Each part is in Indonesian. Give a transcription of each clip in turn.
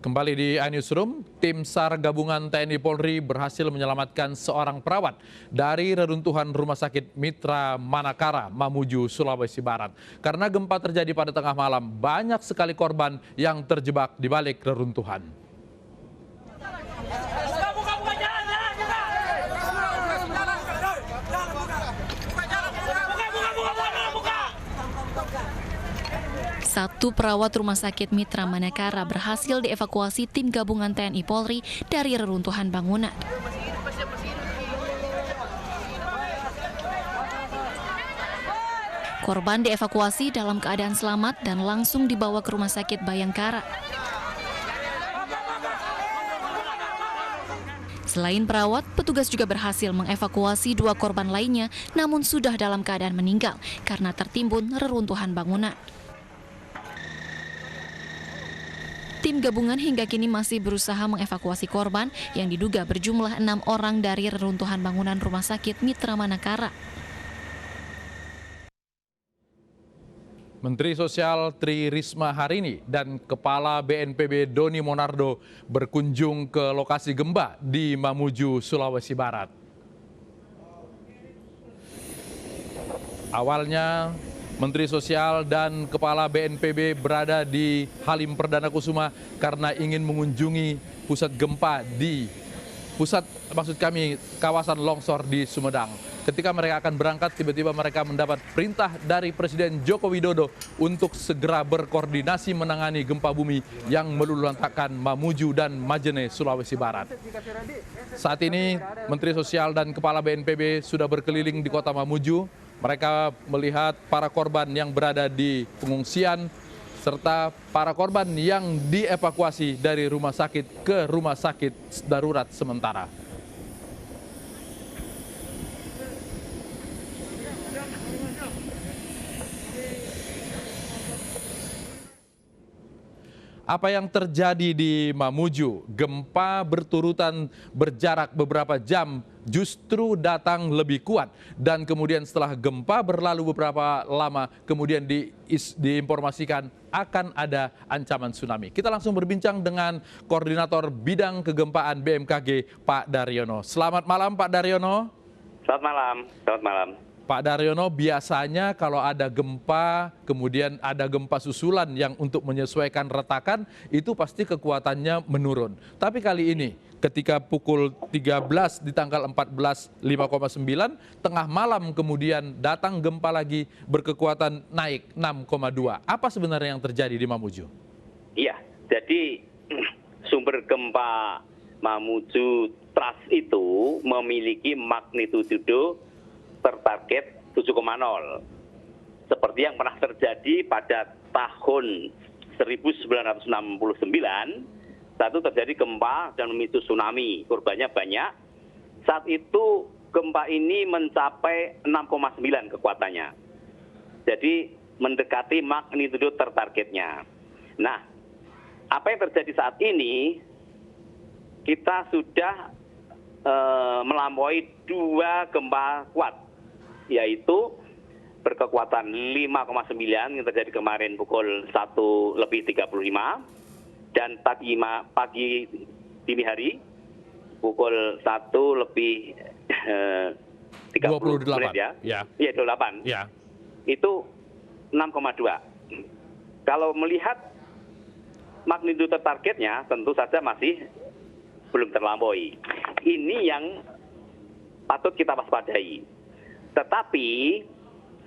Kembali di iNewsroom, tim SAR gabungan TNI Polri berhasil menyelamatkan seorang perawat dari reruntuhan Rumah Sakit Mitra Manakara, Mamuju, Sulawesi Barat. Karena gempa terjadi pada tengah malam, banyak sekali korban yang terjebak di balik reruntuhan. Satu perawat Rumah Sakit Mitra Manakara berhasil dievakuasi tim gabungan TNI Polri dari reruntuhan bangunan. Korban dievakuasi dalam keadaan selamat dan langsung dibawa ke Rumah Sakit Bayangkara. Selain perawat, petugas juga berhasil mengevakuasi dua korban lainnya, namun sudah dalam keadaan meninggal karena tertimbun reruntuhan bangunan. Tim gabungan hingga kini masih berusaha mengevakuasi korban yang diduga berjumlah 6 orang dari reruntuhan bangunan Rumah Sakit Mitra Manakara. Menteri Sosial Tri Risma hari ini dan Kepala BNPB Doni Monardo berkunjung ke lokasi gempa di Mamuju, Sulawesi Barat. Awalnya, Menteri Sosial dan Kepala BNPB berada di Halim Perdana Kusuma karena ingin mengunjungi pusat gempa di kawasan longsor di Sumedang. Ketika mereka akan berangkat, tiba-tiba mereka mendapat perintah dari Presiden Joko Widodo untuk segera berkoordinasi menangani gempa bumi yang meluluhlantakkan Mamuju dan Majene, Sulawesi Barat. Saat ini, Menteri Sosial dan Kepala BNPB sudah berkeliling di kota Mamuju. Mereka melihat para korban yang berada di pengungsian, serta para korban yang dievakuasi dari rumah sakit ke rumah sakit darurat sementara. Apa yang terjadi di Mamuju? Gempa berturutan berjarak beberapa jam justru datang lebih kuat. Dan kemudian setelah gempa berlalu beberapa lama, kemudian diinformasikan akan ada ancaman tsunami. Kita langsung berbincang dengan Koordinator Bidang Kegempaan BMKG, Pak Daryono. Selamat malam, Pak Daryono. Selamat malam. Selamat malam. Pak Daryono, biasanya kalau ada gempa, kemudian ada gempa susulan yang untuk menyesuaikan retakan, itu pasti kekuatannya menurun. Tapi kali ini, ketika pukul 13 di tanggal 14, 5,9, tengah malam kemudian datang gempa lagi berkekuatan naik 6,2. Apa sebenarnya yang terjadi di Mamuju? Iya, jadi sumber gempa Mamuju Trust itu memiliki magnitudo tertarget 7,0 seperti yang pernah terjadi pada tahun 1969. Satu terjadi gempa dan memicu tsunami, korbannya banyak. Saat itu gempa ini mencapai 6,9 kekuatannya, jadi mendekati magnitudo tertargetnya. Nah, apa yang terjadi saat ini, kita sudah melampaui dua gempa kuat, yaitu berkekuatan 5,9 yang terjadi kemarin pukul 1:35 dan pagi dini hari pukul 1:30 ya. Iya, 28. Ya. Itu 6,2. Kalau melihat magnitudo targetnya tentu saja masih belum terlampaui. Ini yang patut kita waspadai. Tetapi,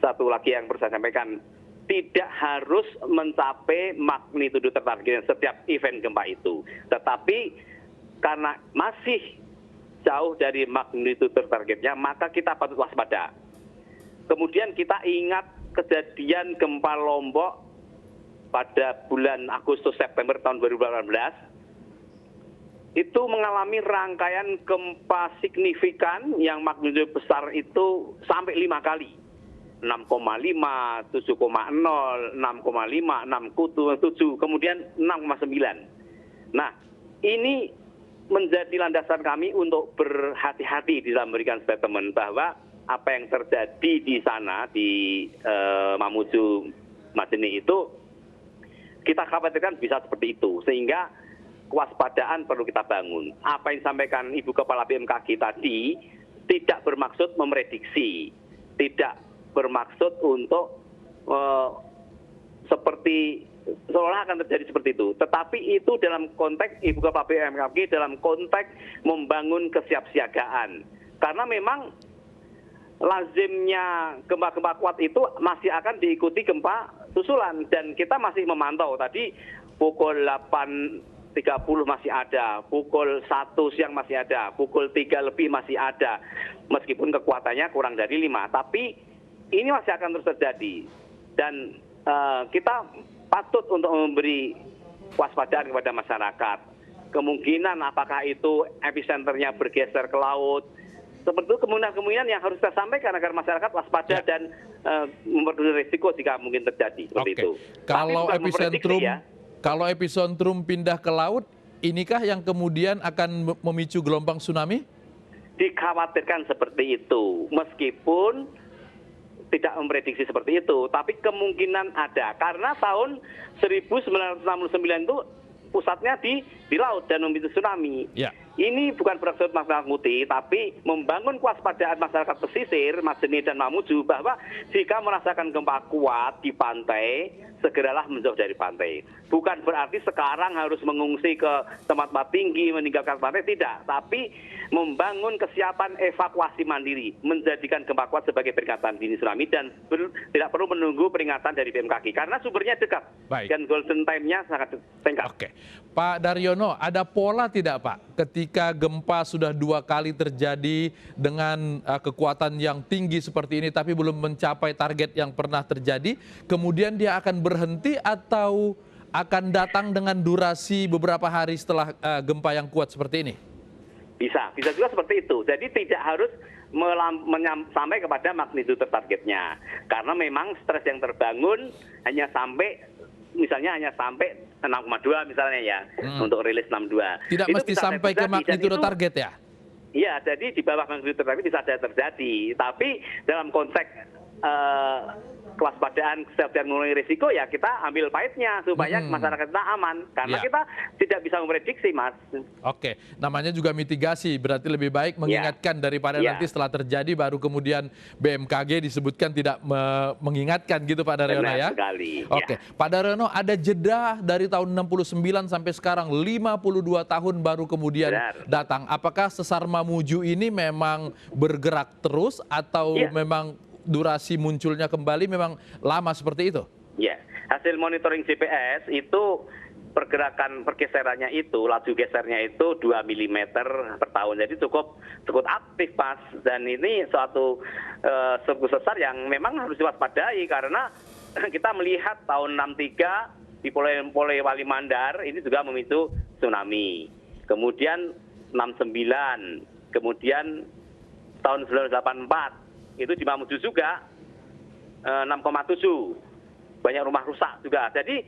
satu lagi yang perlu saya sampaikan, tidak harus mencapai magnitudo tertarget setiap event gempa itu. Tetapi, karena masih jauh dari magnitudo tertargetnya, maka kita patut waspada. Kemudian kita ingat kejadian gempa Lombok pada bulan Agustus-September tahun 2018, itu mengalami rangkaian gempa signifikan yang magnitudo besar itu sampai 5 kali. 6,5, 7,0, 6,5, 6,7, kemudian 6,9. Nah, ini menjadi landasan kami untuk berhati-hati di dalam memberikan statement bahwa apa yang terjadi di sana, di Mamuju Majene itu, kita khawatirkan bisa seperti itu. Sehingga kewaspadaan perlu kita bangun. Apa yang disampaikan Ibu Kepala BMKG tadi tidak bermaksud memprediksi, tidak bermaksud untuk seperti seolah akan terjadi seperti itu. Tetapi itu dalam konteks Ibu Kepala BMKG dalam konteks membangun kesiapsiagaan. Karena memang lazimnya gempa-gempa kuat itu masih akan diikuti gempa susulan dan kita masih memantau tadi pukul 8.30 masih ada, pukul 1 siang masih ada, pukul 3 lebih masih ada, meskipun kekuatannya kurang dari 5, tapi ini masih akan terus terjadi dan kita patut untuk memberi waspadaan kepada masyarakat. Kemungkinan apakah itu epicenternya bergeser ke laut, seperti itu kemungkinan yang harus kita sampaikan agar masyarakat waspada dan memperdulikan risiko jika mungkin terjadi seperti itu. Kalau epicentrum pindah ke laut, inikah yang kemudian akan memicu gelombang tsunami? Dikhawatirkan seperti itu, meskipun tidak memprediksi seperti itu, tapi kemungkinan ada karena tahun 1969 itu pusatnya di laut dan memicu tsunami. Ya. Ini bukan bermaksud menakut-nakuti, tapi membangun kewaspadaan masyarakat pesisir, Majene dan Mamuju bahwa jika merasakan gempa kuat di pantai, segeralah menjauh dari pantai. Bukan berarti sekarang harus mengungsi ke tempat-tempat tinggi, meninggalkan pantai, tidak. Tapi membangun kesiapan evakuasi mandiri, menjadikan gempa kuat sebagai peringatan dini tsunami dan tidak perlu menunggu peringatan dari BMKG karena sumbernya dekat. Baik. Dan golden time-nya sangat singkat. Oke. Pak Daryono, ada pola tidak Pak ketika gempa sudah 2 kali terjadi dengan kekuatan yang tinggi seperti ini tapi belum mencapai target yang pernah terjadi, kemudian dia akan berhenti atau akan datang dengan durasi beberapa hari setelah gempa yang kuat seperti ini? Bisa juga seperti itu. Jadi tidak harus sampai kepada magnitudo targetnya. Karena memang stres yang terbangun hanya sampai 6,2 misalnya ya, untuk rilis 62. Tidak itu mesti sampai ke magnitudo target ya? Iya, jadi di bawah magnitudo target bisa saja terjadi. Tapi dalam konteks kewaspadaan kesiapsiagaan mengurangi risiko ya kita ambil pahitnya supaya masyarakat kita aman karena kita tidak bisa memprediksi, Mas. Oke, namanya juga mitigasi, berarti lebih baik mengingatkan daripada nanti setelah terjadi baru kemudian BMKG disebutkan tidak mengingatkan gitu Pak Daryono ya. Sekali. Oke, Pak Daryono, ada jeda dari tahun 69 sampai sekarang 52 tahun baru kemudian datang. Apakah sesar Mamuju ini memang bergerak terus atau memang durasi munculnya kembali memang lama seperti itu? Ya, hasil monitoring GPS itu pergeserannya itu, laju gesernya itu 2 mm per tahun. Jadi cukup aktif Mas. Dan ini suatu sesar yang memang harus diwaspadai karena kita melihat tahun 63 di Polewali Mandar ini juga memicu tsunami. Kemudian 69, kemudian tahun 1984 itu di Mamuju juga 6,7, banyak rumah rusak juga. Jadi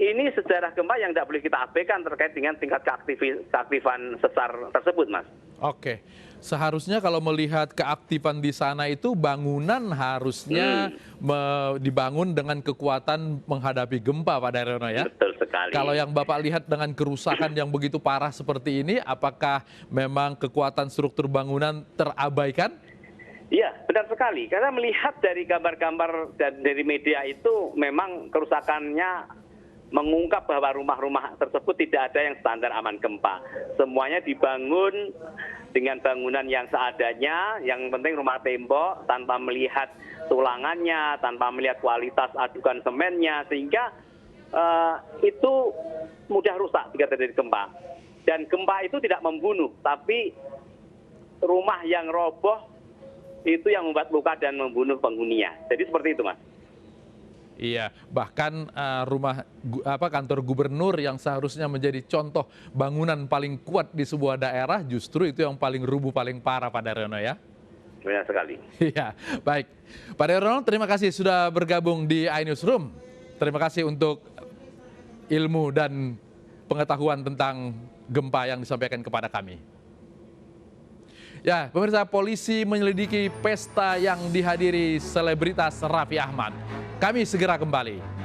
ini sejarah gempa yang tidak boleh kita abaikan terkait dengan tingkat keaktifan sesar tersebut, Mas. Oke, seharusnya kalau melihat keaktifan di sana itu bangunan harusnya dibangun dengan kekuatan menghadapi gempa, Pak Daryono ya? Betul sekali. Kalau yang Bapak lihat dengan kerusakan yang begitu parah seperti ini, apakah memang kekuatan struktur bangunan terabaikan? Iya, benar sekali. Karena melihat dari gambar-gambar dan dari media itu memang kerusakannya mengungkap bahwa rumah-rumah tersebut tidak ada yang standar aman gempa. Semuanya dibangun dengan bangunan yang seadanya, yang penting rumah tembok tanpa melihat tulangannya, tanpa melihat kualitas adukan semennya, sehingga itu mudah rusak jika terjadi gempa. Dan gempa itu tidak membunuh, tapi rumah yang roboh itu yang membuat luka dan membunuh penghuninya. Jadi seperti itu, Mas. Iya, bahkan kantor gubernur yang seharusnya menjadi contoh bangunan paling kuat di sebuah daerah, justru itu yang paling rubuh, paling parah, Pak Daryono ya. Benar sekali. Iya, baik. Pak Daryono, terima kasih sudah bergabung di iNewsroom. Terima kasih untuk ilmu dan pengetahuan tentang gempa yang disampaikan kepada kami. Ya, pemirsa, polisi menyelidiki pesta yang dihadiri selebritas Raffi Ahmad. Kami segera kembali.